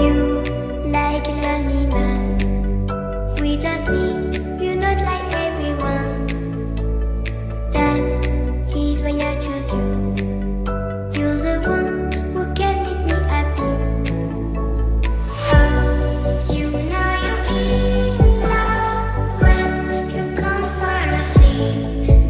You like a lonely man. Without me, you're not like everyone. That's he's why I choose you. You're the one who can make me happy. Oh, you know you're in love when you come for the sea.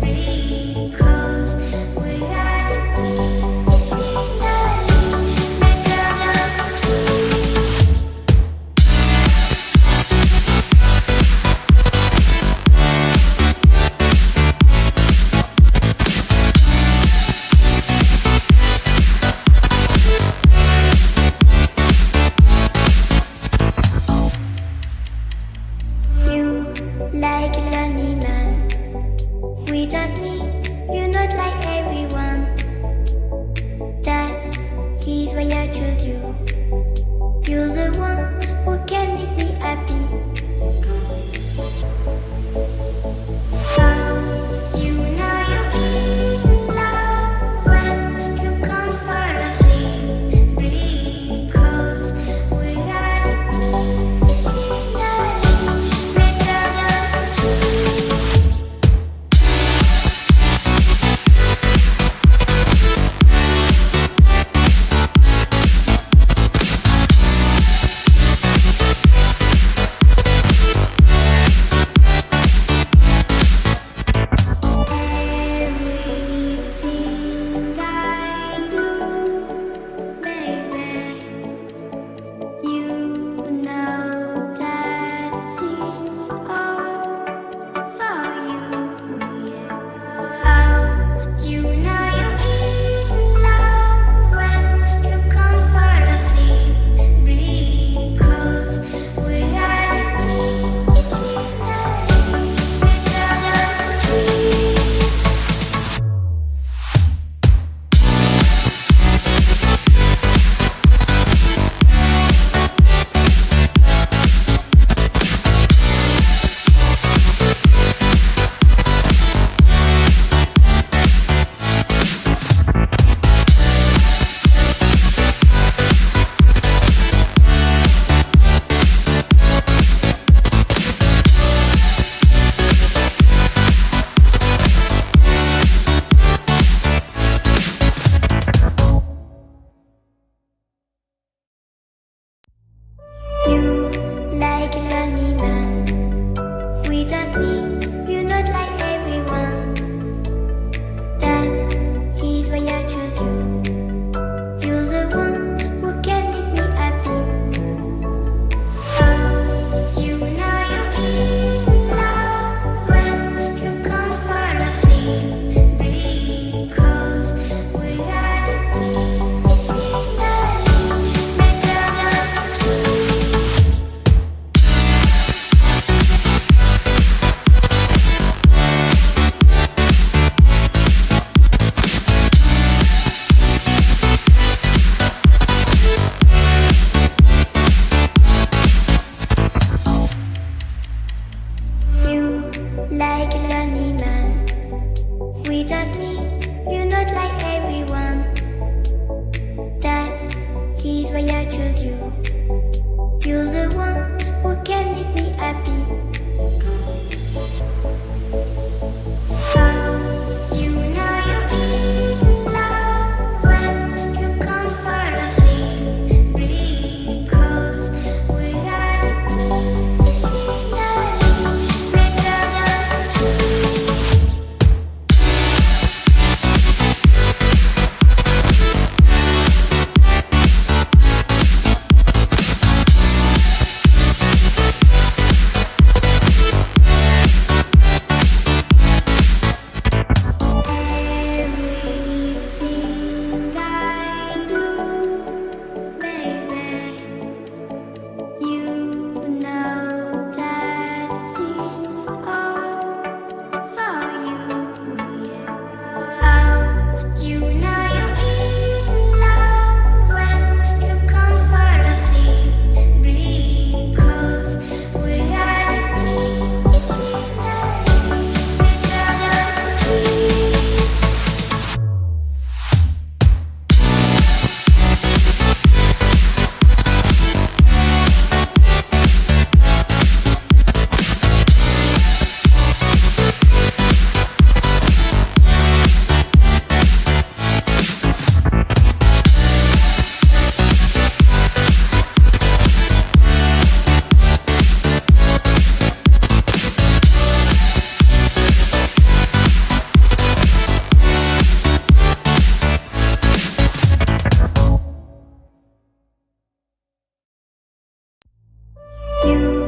Because we are the team, it's finally better than dreams. You like a lonely man. Without me, you're not like everyone. That's he's why I choose you. You're the one who can make me happy. Oh, you know you're in love when you come for the sea. Because we are the team, it's finally better than dreams. Everything I do, baby, you know that it's all for you, yeah. Oh, you know you're in love when you come for the sea. Because we are the team, it's finally better than dreams. You like a lonely man. Without me, you're not like everyone. That's he's why I choose you. You're the one who can make me happy. Oh, you know you're in love when you come for the sea. Because we are the team, it's finally better than dreams. You like a lonely man. Without me, you're not like everyone. That's he's why I choose you. You're the one who can make me happy. Oh, you know you're in love when you come for the sea. Because we are the team, it's finally better than dreams. you